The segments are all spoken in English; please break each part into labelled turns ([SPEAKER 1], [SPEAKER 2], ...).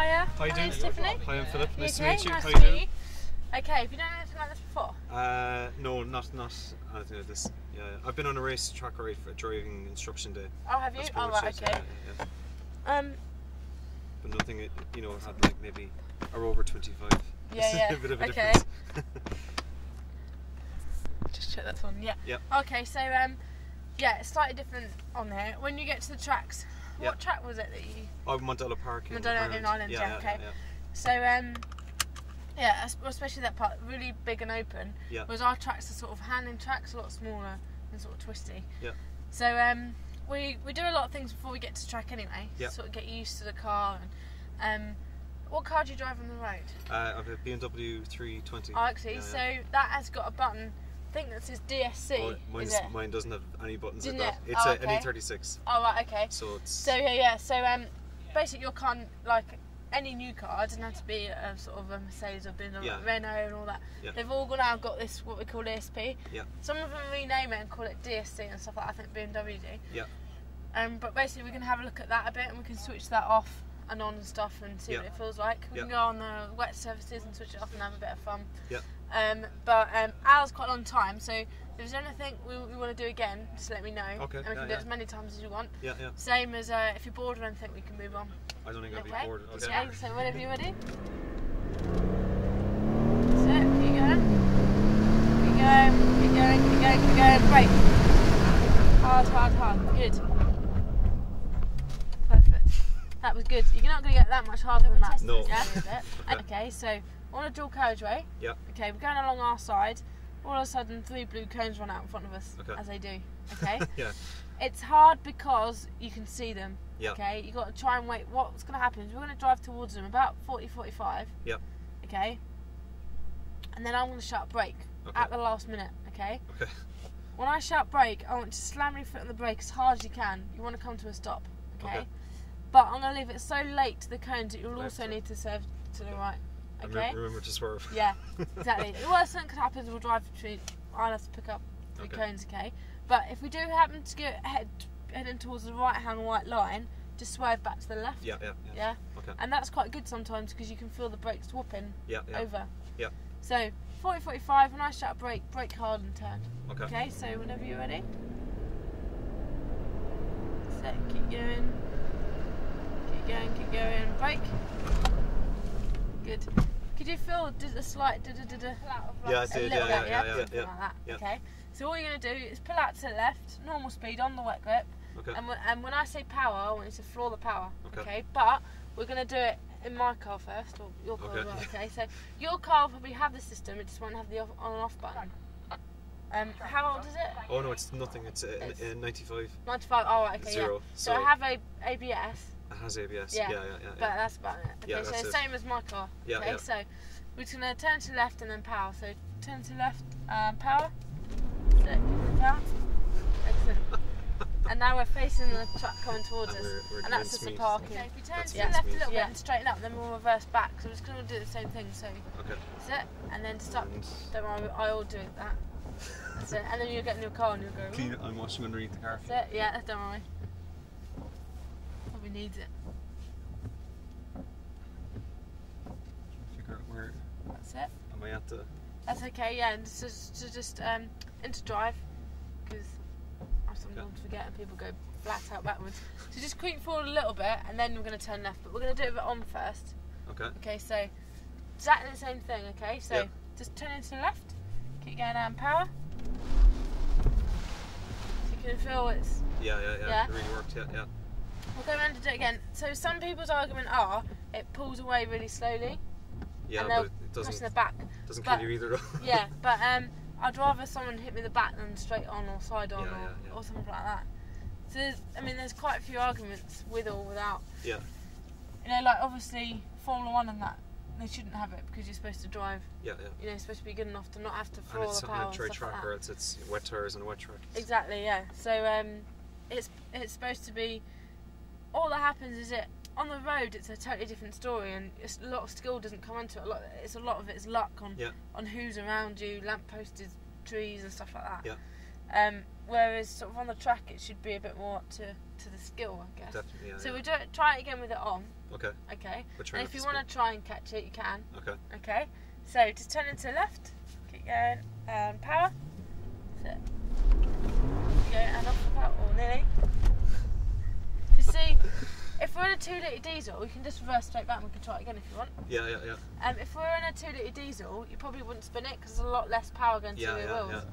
[SPEAKER 1] Hiya.
[SPEAKER 2] How you doing?
[SPEAKER 1] Tiffany.
[SPEAKER 2] Hi, I'm Philip. Nice to meet you.
[SPEAKER 1] Nice
[SPEAKER 2] How
[SPEAKER 1] to
[SPEAKER 2] you
[SPEAKER 1] meet
[SPEAKER 2] doing?
[SPEAKER 1] you. Okay, have you done anything like this before?
[SPEAKER 2] No, not anything like this. Yeah, I've been on a race track ride for a driving instruction day.
[SPEAKER 1] Oh, have you? Oh, right, okay.
[SPEAKER 2] Yeah. But nothing, you know, had like maybe or over 25.
[SPEAKER 1] Yeah.
[SPEAKER 2] A bit of a
[SPEAKER 1] okay.
[SPEAKER 2] difference.
[SPEAKER 1] Just check that one. Yeah.
[SPEAKER 2] Yeah.
[SPEAKER 1] Okay, so yeah, it's slightly different on there. When you get to the tracks, what track was it that you?
[SPEAKER 2] Oh, Mandela Park in
[SPEAKER 1] Mandela in Ireland. Yeah. Okay. So yeah, especially that part, really big and open.
[SPEAKER 2] Yeah.
[SPEAKER 1] Whereas our tracks are sort of handing tracks, a lot smaller and sort of twisty.
[SPEAKER 2] Yeah.
[SPEAKER 1] So we do a lot of things before we get to the track anyway.
[SPEAKER 2] Yeah.
[SPEAKER 1] Sort of get used to the car and what car do you drive on the road?
[SPEAKER 2] I have a BMW 320.
[SPEAKER 1] Oh, actually, so that has got a button. I think that says DSC.
[SPEAKER 2] Oh, mine doesn't have any buttons like that.
[SPEAKER 1] It?
[SPEAKER 2] It's
[SPEAKER 1] an
[SPEAKER 2] E36.
[SPEAKER 1] Oh right, okay.
[SPEAKER 2] So it's.
[SPEAKER 1] So yeah. So basically your car, like any new car, it doesn't have to be a sort of a Mercedes or BMW, Renault and all that.
[SPEAKER 2] Yeah.
[SPEAKER 1] They've all now got this what we call ESP.
[SPEAKER 2] Yeah.
[SPEAKER 1] Some of them rename it and call it DSC and stuff like that. I think BMW do.
[SPEAKER 2] Yeah.
[SPEAKER 1] But basically we can have a look at that a bit and we can switch that off and on and stuff and see what it feels like. We can go on the wet surfaces and switch it off and have a bit of fun.
[SPEAKER 2] Yeah.
[SPEAKER 1] But ours quite a long time, so if there's anything we want to do again, just let me know.
[SPEAKER 2] Okay.
[SPEAKER 1] And we can do it as many times as you want.
[SPEAKER 2] Yeah.
[SPEAKER 1] Same as if you're bored or anything, we can move on.
[SPEAKER 2] I don't think I'll be bored. Okay.
[SPEAKER 1] Yeah, so whenever you're ready. That's it, keep going. Keep going. Brake. Hard. Good. Perfect. That was good. You're not going to get that much harder than that.
[SPEAKER 2] No.
[SPEAKER 1] Yeah? Okay, so on a dual carriageway.
[SPEAKER 2] Yeah.
[SPEAKER 1] Okay, we're going along our side. All of a sudden, 3 blue cones run out in front of us, as they do. Okay.
[SPEAKER 2] Yeah.
[SPEAKER 1] It's hard because you can see them.
[SPEAKER 2] Yeah.
[SPEAKER 1] Okay. You got to try and wait. What's going to happen is we're going to drive towards them about 40-45.
[SPEAKER 2] Yeah.
[SPEAKER 1] Okay. And then I'm going to shout brake at the last minute. Okay.
[SPEAKER 2] Okay.
[SPEAKER 1] When I shout brake, I want you to slam your foot on the brake as hard as you can. You want to come to a stop. Okay. But I'm going to leave it so late to the cones that you'll also need to serve to the right. Okay.
[SPEAKER 2] Remember to swerve.
[SPEAKER 1] Yeah, exactly. The worst thing that could happen is we'll drive between. I'll have to pick up 3 cones, okay? But if we do happen to get heading towards the right-hand white line, just swerve back to the left.
[SPEAKER 2] Yeah.
[SPEAKER 1] Okay. And that's quite good sometimes because you can feel the brakes whooping over.
[SPEAKER 2] Yeah.
[SPEAKER 1] So 40-45. When I shout brake hard and turn.
[SPEAKER 2] Okay.
[SPEAKER 1] So whenever you're ready. Set. Keep going. Brake. Good. Could you feel a slight
[SPEAKER 2] Yeah, I did. Yeah.
[SPEAKER 1] Like that. Okay. So all you're going to do is pull out to the left, normal speed on the wet grip.
[SPEAKER 2] Okay.
[SPEAKER 1] And when I say power, I want you to floor the power. Okay. But we're going to do it in my car first, or your car as well. Okay. So your car will probably have the system, it just won't have the on and off button. How old is it?
[SPEAKER 2] Oh no, it's nothing. It's 95.
[SPEAKER 1] 95. Oh, right, okay.
[SPEAKER 2] Zero.
[SPEAKER 1] Yeah. So I have a ABS.
[SPEAKER 2] It has ABS.
[SPEAKER 1] Yeah.
[SPEAKER 2] Yeah.
[SPEAKER 1] But that's about it. Okay,
[SPEAKER 2] Yeah,
[SPEAKER 1] so
[SPEAKER 2] that's
[SPEAKER 1] same as my car.
[SPEAKER 2] Yeah.
[SPEAKER 1] Okay, so we're just gonna turn to left and then power. So turn to left, power. Power. Excellent. And now we're facing the truck coming towards us, and that's just the parking. Okay, if you turn to the left a little bit and straighten up, then we'll reverse back. So we're just gonna do the same thing. So that's it, and then stop. Don't worry, I all do that. That's it, and then you'll get in your car and you'll go.
[SPEAKER 2] I'm watching underneath the car.
[SPEAKER 1] That's it. Yeah, don't worry. Probably needs it.
[SPEAKER 2] Figure out where.
[SPEAKER 1] That's it.
[SPEAKER 2] Am I at the?
[SPEAKER 1] That's okay. Yeah, and just into drive because I sometimes forget and people go flat out backwards. So just creep forward a little bit, and then we're going to turn left. But we're going to do it on first.
[SPEAKER 2] Okay.
[SPEAKER 1] Okay. So exactly the same thing. Okay. So just turn into the left. Keep going down power. So you can feel it's.
[SPEAKER 2] Yeah. It really worked. Yeah.
[SPEAKER 1] We'll go around and do it again. So some people's argument are it pulls away really slowly.
[SPEAKER 2] Yeah,
[SPEAKER 1] and
[SPEAKER 2] but it doesn't.
[SPEAKER 1] The back.
[SPEAKER 2] Doesn't kill you either, though.
[SPEAKER 1] Yeah, but I'd rather someone hit me in the back than straight on or side on or something like that. So there's quite a few arguments with or without.
[SPEAKER 2] Yeah.
[SPEAKER 1] You know, like obviously Formula 1 and that. They shouldn't have it because you're supposed to drive.
[SPEAKER 2] Yeah.
[SPEAKER 1] You know, you're supposed to be good enough to not have to floor the power.
[SPEAKER 2] And it's on a
[SPEAKER 1] track
[SPEAKER 2] track, or it's wet tires on a wet track.
[SPEAKER 1] Exactly, yeah. So it's supposed to be. All that happens is on the road it's a totally different story, and a lot of skill doesn't come into it. A lot of it's luck on who's around you, lampposts, trees, and stuff like that.
[SPEAKER 2] Yeah.
[SPEAKER 1] Whereas sort of on the track it should be a bit more up to the skill, I guess.
[SPEAKER 2] Definitely. Yeah,
[SPEAKER 1] so we try it again with it on.
[SPEAKER 2] Okay.
[SPEAKER 1] Okay.
[SPEAKER 2] But
[SPEAKER 1] And if you want to try and catch it, you can.
[SPEAKER 2] Okay.
[SPEAKER 1] Okay. So just turn it to the left. Keep going. Power. That's it. Go and off the power. Or nearly. You see, if we're in a 2 litre diesel, we can just reverse straight back and we can try it again if you want.
[SPEAKER 2] Yeah, yeah, yeah.
[SPEAKER 1] If we're in a 2 litre diesel, you probably wouldn't spin it because there's a lot less power going to the wheels.
[SPEAKER 2] Yeah.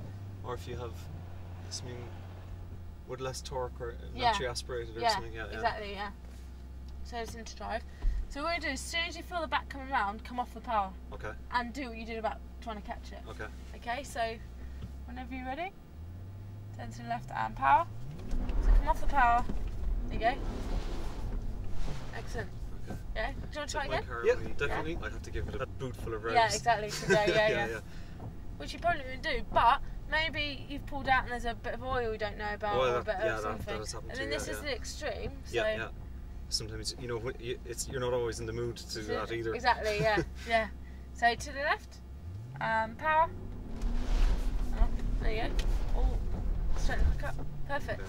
[SPEAKER 2] Or if you have something with less torque or naturally aspirated or something. Yeah,
[SPEAKER 1] exactly, yeah. So it's into drive. So what we do is, as soon as you feel the back coming round, come off the power.
[SPEAKER 2] Okay.
[SPEAKER 1] And do what you did about trying to catch it.
[SPEAKER 2] Okay.
[SPEAKER 1] Okay, so whenever you're ready, turn to the left and power. So come off the power. There you go. Excellent.
[SPEAKER 2] Okay.
[SPEAKER 1] Yeah. Do you want to try again?
[SPEAKER 2] Yeah, definitely. I'd have to give it a boot full of revs.
[SPEAKER 1] Yeah, exactly. To go, yeah. Which you probably wouldn't do, but maybe you've pulled out and there's a bit of oil you don't know about, or a bit of something.
[SPEAKER 2] That has happened
[SPEAKER 1] and then this is the extreme. So
[SPEAKER 2] yeah. Sometimes you're not always in the mood to do that either.
[SPEAKER 1] Exactly. Yeah. Yeah. So to the left, power. Oh, there you go. All straight back up. Perfect.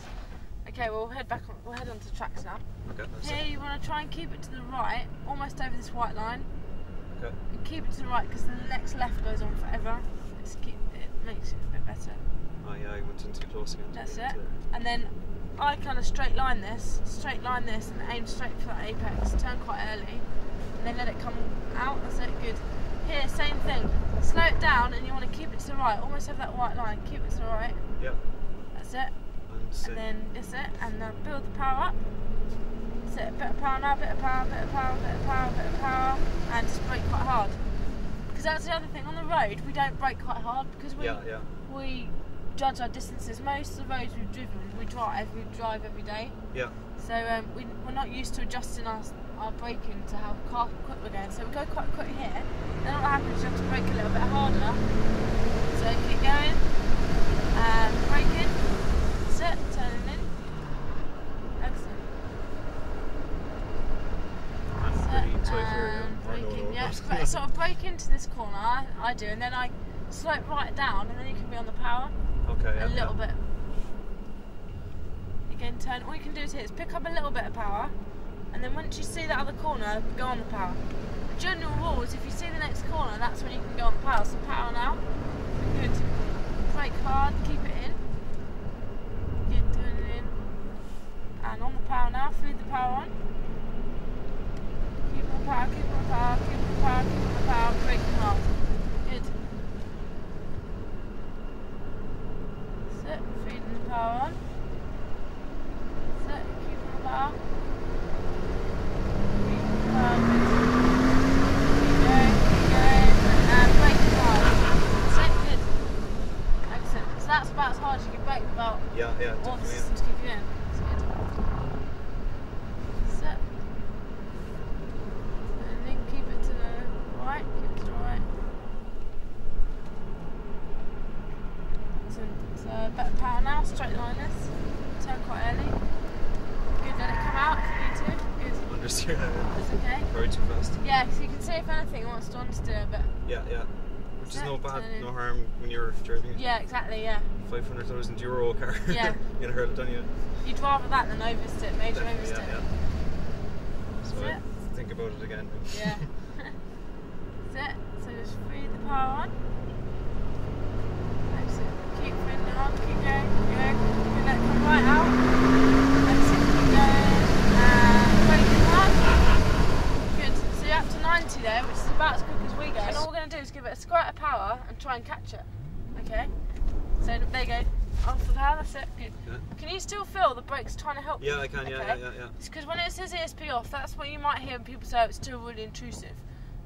[SPEAKER 1] Okay, we'll head back. We'll head onto tracks now.
[SPEAKER 2] Okay.
[SPEAKER 1] Here you want to try and keep it to the right, almost over this white line.
[SPEAKER 2] Okay.
[SPEAKER 1] And keep it to the right because the next left goes on forever. It makes it a bit better.
[SPEAKER 2] Oh yeah, I went in too close again.
[SPEAKER 1] That's it. And then I kind of straight line this, and aim straight for that apex. Turn quite early, and then let it come out. That's it. Good. Here, same thing. Slow it down, and you want to keep it to the right, almost over that white line. Keep it to the right.
[SPEAKER 2] Yep.
[SPEAKER 1] That's it. And then that's it. And then build the power up. That's it. Bit of power now. Bit of power. Bit of power. Bit of power. Bit of power. And just brake quite hard. Because that's the other thing. On the road, we don't brake quite hard because we judge our distances. Most of the roads we've driven, we drive every day.
[SPEAKER 2] Yeah.
[SPEAKER 1] So we're not used to adjusting our braking to how quick we're going. So we go quite quick here. Then what happens is you have to brake a little bit harder. So keep going. Braking. That's it. Turning in. Excellent. Braking. Yeah. But sort of brake into this corner. I do, and then I slope right down, and then you can be on the power.
[SPEAKER 2] Okay.
[SPEAKER 1] A little bit. Again, turn. All you can do is pick up a little bit of power, and then once you see that other corner, go on the power. The general rule is if you see the next corner, that's when you can go on the power. So power now. Good. Brake hard. Keep it in. Good. Turn it in. And on the power now. Feed the power on. Keep on the power. Keep on the power. Keep on the power. Keep on the power. Braking hard. Good. Feeding the power on. That's it, keeping the power. Feeding the power, keep going, and braking hard. That's it, good. Excellent. So that's about as hard as you can brake without all the systems keep you in. That's good. That's it. And then keep it to the right, keep it to the right. So better power now, straight line this, turn quite early. Good, let it come out if you need to. Good.
[SPEAKER 2] Understeer.
[SPEAKER 1] That's okay.
[SPEAKER 2] Very too fast.
[SPEAKER 1] Yeah, so you can see if anything wants to understeer a bit.
[SPEAKER 2] Yeah. Which is no harm when you're driving.
[SPEAKER 1] Yeah, exactly, yeah.
[SPEAKER 2] €500,000 car.
[SPEAKER 1] Yeah.
[SPEAKER 2] You're gonna hurt it, don't you?
[SPEAKER 1] You'd rather that than oversteer, major oversteer.
[SPEAKER 2] Yeah. So think about it again.
[SPEAKER 1] Yeah. That's it. So just free the power on. Keep feeding it on, keep going, and let it come right out. That's it, keep going, and braking hard. Good, so you're up to 90 there, which is about as quick as we go. And all we're going to do is give it a squirt of power and try and catch it. Okay? So there you go, off the power, that's it, good. Can you still feel the brakes trying to help you?
[SPEAKER 2] Yeah, I can, yeah.
[SPEAKER 1] It's because when it says ESP off, that's what you might hear when people say it's still really intrusive.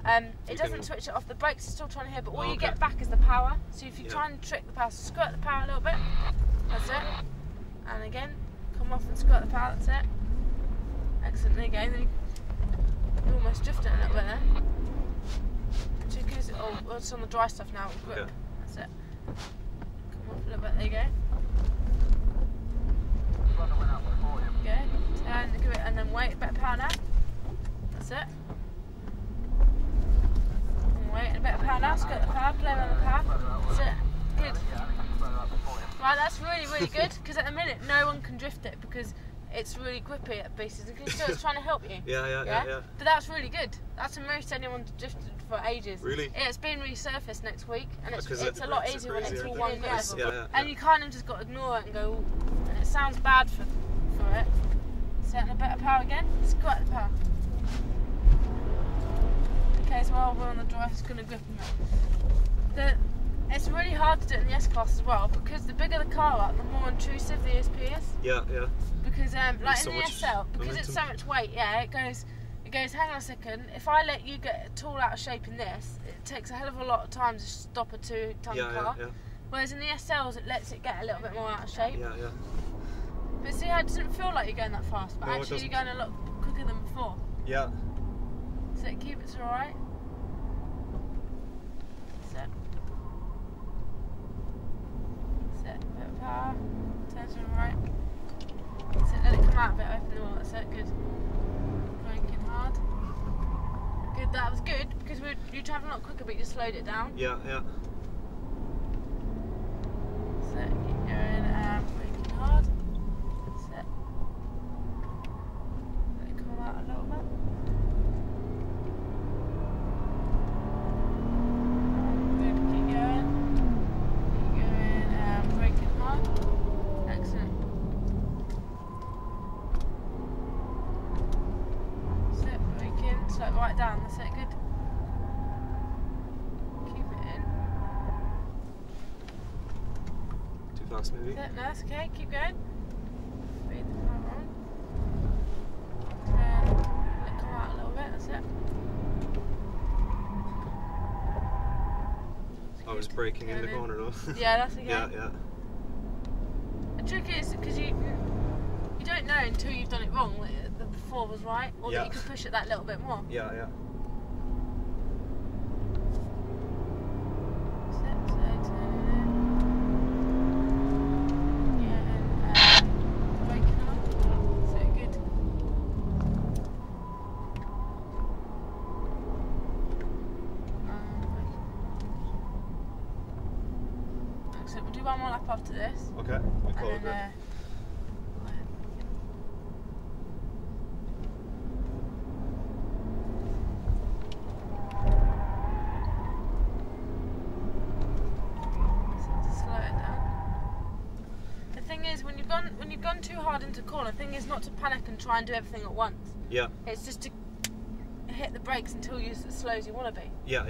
[SPEAKER 1] It doesn't switch it off, the brakes are still trying to hear, but all you get back is the power. So if you try and trick the power, so squirt the power a little bit, that's it. And again, come off and squirt the power, that's it. Excellent, there you go. Then you're almost drifting a little bit there. Because it's on the dry stuff now, grip. That's it. Come off a little bit, there you go. Good, and then wait, a bit of power now. That's it. Wait, and a bit of power now, squirt the power, play around the power. That's it. Good. Right, that's really, really good, because at the minute no one can drift it, because it's really grippy at pieces, and still it's trying to help you.
[SPEAKER 2] Yeah.
[SPEAKER 1] But that's really good. That's the most anyone's drifted for ages.
[SPEAKER 2] Really?
[SPEAKER 1] Yeah, it's been resurfaced next week, and it's a
[SPEAKER 2] the
[SPEAKER 1] lot
[SPEAKER 2] brakes are
[SPEAKER 1] easier when
[SPEAKER 2] crazy,
[SPEAKER 1] it's all
[SPEAKER 2] aren't
[SPEAKER 1] one
[SPEAKER 2] they?
[SPEAKER 1] guy.
[SPEAKER 2] Yeah.
[SPEAKER 1] And you kind of just got to ignore it and go, ooh, and it sounds bad for it. Setting a better power again. It's quite the power. Okay, so while we're on the drive, it's going to grip him. It's really hard to do it in the S-Class as well, because the bigger the car up, the more intrusive the ESP is.
[SPEAKER 2] Yeah.
[SPEAKER 1] Because like
[SPEAKER 2] so
[SPEAKER 1] in the SL, because it's so much weight, it goes, hang on a second, if I let you get a tool out of shape in this, it takes a hell of a lot of time to stop a 2-ton car.
[SPEAKER 2] Yeah.
[SPEAKER 1] Whereas in the SLs, it lets it get a little bit more out of shape.
[SPEAKER 2] Yeah.
[SPEAKER 1] But see how it doesn't feel like you're going that fast, but
[SPEAKER 2] No,
[SPEAKER 1] actually you're going a lot quicker than before.
[SPEAKER 2] Yeah.
[SPEAKER 1] So keep it to the right. Set. Bit of power. Turn to the right. So let it come out a bit, open the wall, that's it, good. Braking hard. Good, that was good, because you're travelling a lot quicker, but you just slowed it down.
[SPEAKER 2] Yeah.
[SPEAKER 1] So keep going, braking hard. That's it. Let it come out a little bit. Good, keep going. Braking hard. Excellent. Slow it right down, that's it, good. Keep it in.
[SPEAKER 2] Too fast maybe?
[SPEAKER 1] No, that's okay, keep going. Speed the car on. Turn, let it come out a little bit, that's it.
[SPEAKER 2] I was braking in the corner though.
[SPEAKER 1] Yeah, that's okay.
[SPEAKER 2] Yeah.
[SPEAKER 1] The trick is, because you don't know until you've done it wrong, that the before was right, or that you can push it that little bit more.
[SPEAKER 2] Yeah.
[SPEAKER 1] So we'll do one more lap after this.
[SPEAKER 2] Okay, we'll call it good.
[SPEAKER 1] Slow it down. The thing is, when you've gone too hard into a corner, the thing is not to panic and try and do everything at once.
[SPEAKER 2] Yeah.
[SPEAKER 1] It's just to hit the brakes until you're as slow as you want to be.
[SPEAKER 2] Yeah.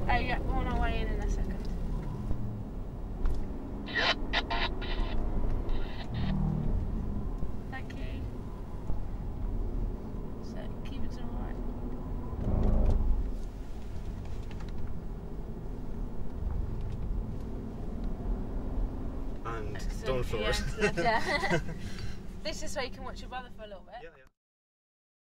[SPEAKER 1] Oh yeah, we're on our way in a second. Thank you. So keep it to the right.
[SPEAKER 2] And
[SPEAKER 1] Excellent.
[SPEAKER 2] don't forward.
[SPEAKER 1] Yeah. This is so you can watch your brother for a little bit.
[SPEAKER 2] Yeah.